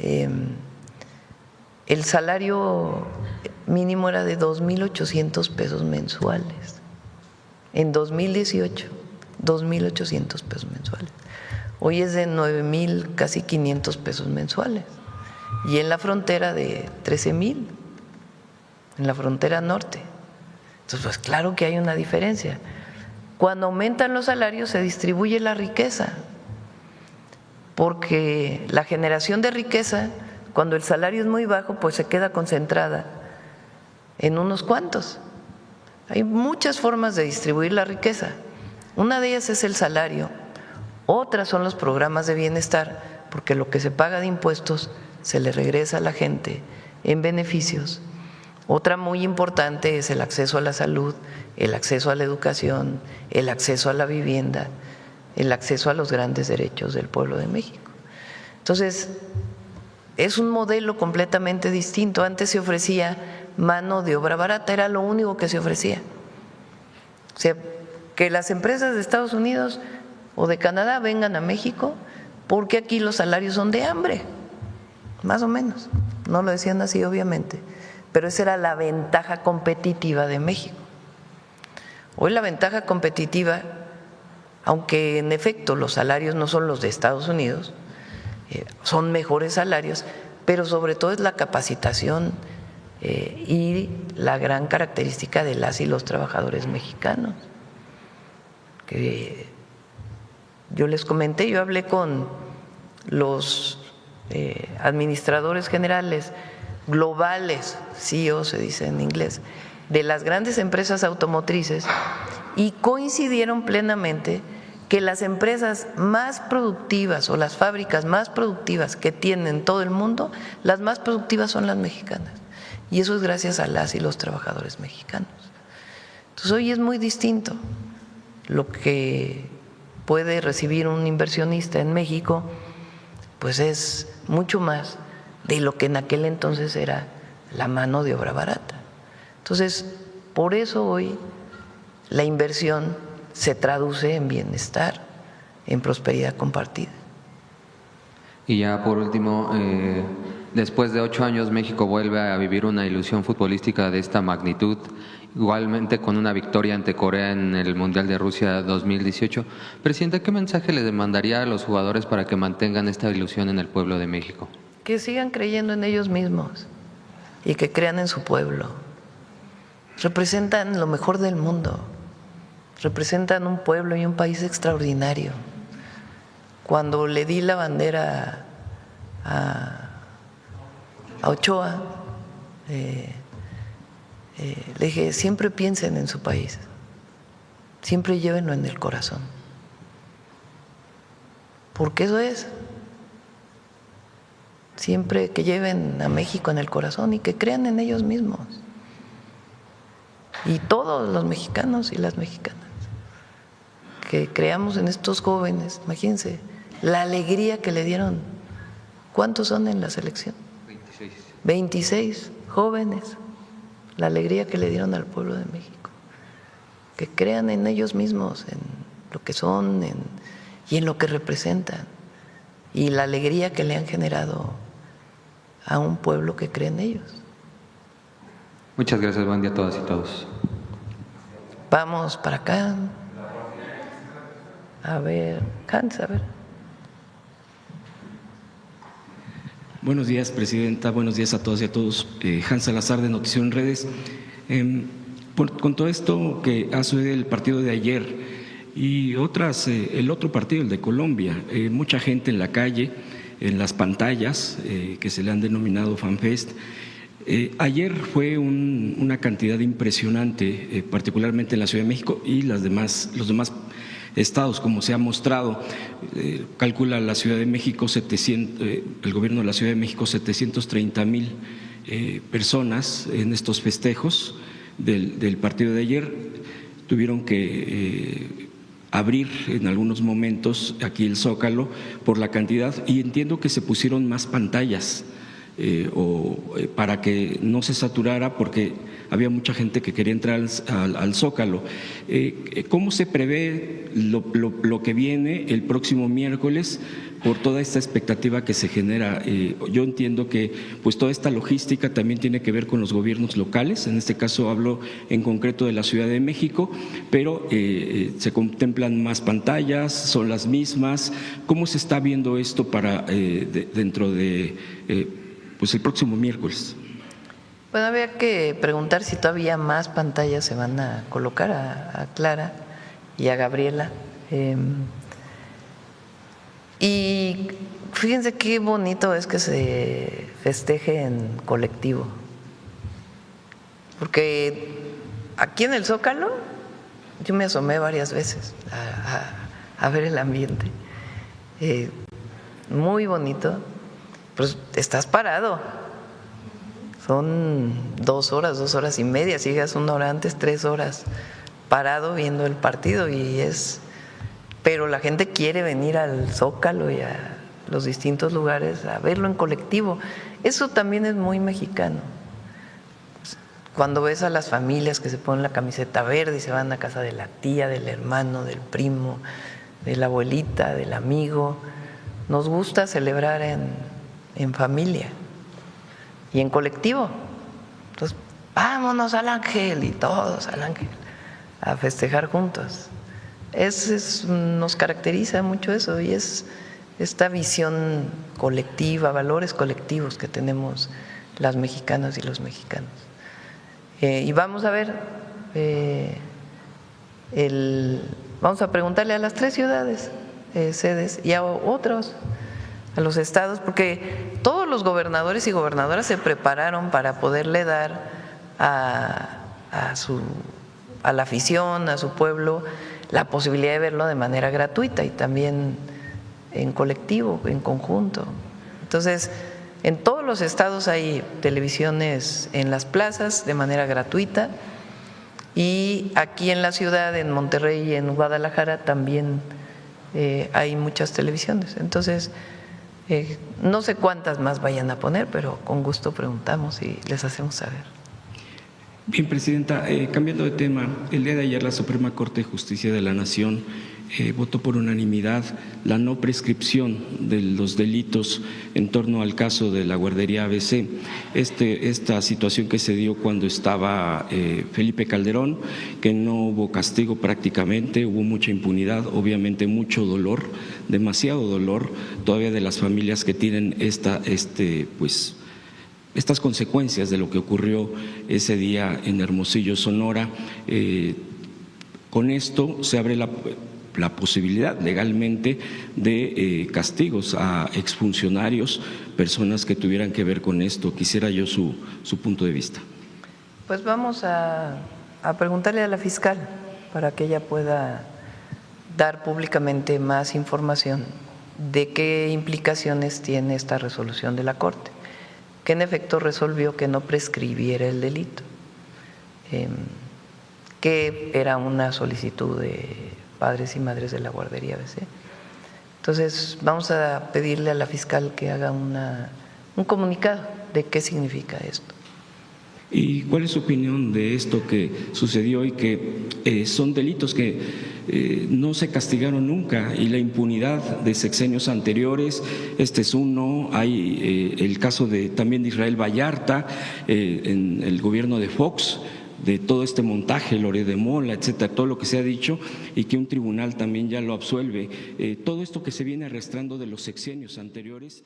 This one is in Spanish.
el salario mínimo era de 2,800 pesos mensuales. En 2018, 2,800 pesos mensuales. Hoy es de 9,000, casi 500 pesos mensuales. Y en la frontera de 13,000, en la frontera norte. Entonces, pues claro que hay una diferencia. Cuando aumentan los salarios se distribuye la riqueza, porque la generación de riqueza, cuando el salario es muy bajo, pues se queda concentrada en unos cuantos. Hay muchas formas de distribuir la riqueza. Una de ellas es el salario, otras son los programas de bienestar, porque lo que se paga de impuestos se le regresa a la gente en beneficios. Otra muy importante es el acceso a la salud, el acceso a la educación, el acceso a la vivienda, el acceso a los grandes derechos del pueblo de México. Entonces, es un modelo completamente distinto. Antes se ofrecía mano de obra barata, era lo único que se ofrecía. O sea, que las empresas de Estados Unidos o de Canadá vengan a México porque aquí los salarios son de hambre, más o menos. No lo decían así, obviamente, pero esa era la ventaja competitiva de México. Hoy la ventaja competitiva, aunque en efecto los salarios no son los de Estados Unidos, son mejores salarios, pero sobre todo es la capacitación y la gran característica de las y los trabajadores mexicanos. Que yo les comenté, yo hablé con los administradores generales globales, CEO se dice en inglés, de las grandes empresas automotrices y coincidieron plenamente que las empresas más productivas o las fábricas más productivas que tienen todo el mundo, las más productivas son las mexicanas. Y eso es gracias a las y los trabajadores mexicanos. Entonces hoy es muy distinto lo que puede recibir un inversionista en México, pues es mucho más de lo que en aquel entonces era la mano de obra barata. Entonces, por eso hoy la inversión se traduce en bienestar, en prosperidad compartida. Y ya por último, después de 8 años México vuelve a vivir una ilusión futbolística de esta magnitud, igualmente con una victoria ante Corea en el Mundial de Rusia 2018. Presidenta, ¿qué mensaje le mandaría a los jugadores para que mantengan esta ilusión en el pueblo de México? Que sigan creyendo en ellos mismos y que crean en su pueblo. Representan lo mejor del mundo, representan un pueblo y un país extraordinario. Cuando le di la bandera a Ochoa, le dije, siempre piensen en su país, siempre llévenlo en el corazón, porque eso es. Siempre que lleven a México en el corazón y que crean en ellos mismos. Y todos los mexicanos y las mexicanas, que creamos en estos jóvenes. Imagínense la alegría que le dieron. ¿Cuántos son en la selección? 26. 26 jóvenes. La alegría que le dieron al pueblo de México. Que crean en ellos mismos, en lo que son y en lo que representan. Y la alegría que le han generado a un pueblo que cree en ellos. Muchas gracias, buen día a todas y todos. Vamos para acá. A ver, Hans, a ver. Buenos días, presidenta. Buenos días a todas y a todos. Hans Salazar, de Notición Redes. Con todo esto que ha sucedido el partido de ayer y el otro partido, el de Colombia, mucha gente en la calle, en las pantallas que se le han denominado FanFest. Ayer fue una cantidad impresionante, particularmente en la Ciudad de México y los demás estados, como se ha mostrado. Calcula la Ciudad de México, el gobierno de la Ciudad de México, 730,000 personas en estos festejos del partido de ayer. Tuvieron que abrir en algunos momentos aquí el Zócalo por la cantidad, y entiendo que se pusieron más pantallas para que no se saturara, porque había mucha gente que quería entrar al Zócalo. ¿Cómo se prevé lo que viene el próximo miércoles por toda esta expectativa que se genera. Yo entiendo que pues toda esta logística también tiene que ver con los gobiernos locales, en este caso hablo en concreto de la Ciudad de México, pero se contemplan más pantallas, son las mismas. ¿Cómo se está viendo esto para dentro de pues el próximo miércoles? Bueno, había que preguntar si todavía más pantallas se van a colocar a Clara y a Gabriela. Y fíjense qué bonito es que se festeje en colectivo, porque aquí en el Zócalo yo me asomé varias veces a ver el ambiente, muy bonito, pues estás parado, son 2 horas, 2 horas y media, si llegas 1 hora antes, 3 horas parado viendo el partido pero la gente quiere venir al Zócalo y a los distintos lugares a verlo en colectivo. Eso también es muy mexicano. Cuando ves a las familias que se ponen la camiseta verde y se van a casa de la tía, del hermano, del primo, de la abuelita, del amigo, nos gusta celebrar en familia y en colectivo. Entonces, vámonos al Ángel y todos al Ángel a festejar juntos. Nos caracteriza mucho eso y es esta visión colectiva, valores colectivos que tenemos las mexicanas y los mexicanos. Y vamos a ver, vamos a preguntarle a las 3 ciudades sedes y a otros, a los estados, porque todos los gobernadores y gobernadoras se prepararon para poderle dar a la afición, a su pueblo, la posibilidad de verlo de manera gratuita y también en colectivo, en conjunto. Entonces, en todos los estados hay televisiones en las plazas de manera gratuita y aquí en la ciudad, en Monterrey y en Guadalajara también hay muchas televisiones. Entonces, no sé cuántas más vayan a poner, pero con gusto preguntamos y les hacemos saber. Bien, Presidenta, cambiando de tema, el día de ayer la Suprema Corte de Justicia de la Nación votó por unanimidad la no prescripción de los delitos en torno al caso de la guardería ABC. Esta situación que se dio cuando estaba Felipe Calderón, que no hubo castigo prácticamente, hubo mucha impunidad, obviamente mucho dolor, demasiado dolor todavía de las familias que tienen estas consecuencias de lo que ocurrió ese día en Hermosillo, Sonora. Con esto se abre la posibilidad legalmente de castigos a exfuncionarios, personas que tuvieran que ver con esto. Quisiera yo su punto de vista. Pues vamos a preguntarle a la fiscal para que ella pueda dar públicamente más información de qué implicaciones tiene esta resolución de la Corte, que en efecto resolvió que no prescribiera el delito, que era una solicitud de padres y madres de la guardería ABC. Entonces vamos a pedirle a la fiscal que haga un comunicado de qué significa esto. ¿Y cuál es su opinión de esto que sucedió y que son delitos que no se castigaron nunca y la impunidad de sexenios anteriores? Este es uno, hay el caso también de Israel Vallarta en el gobierno de Fox, de todo este montaje, Lore de Mola, etcétera, todo lo que se ha dicho y que un tribunal también ya lo absuelve. Todo esto que se viene arrastrando de los sexenios anteriores.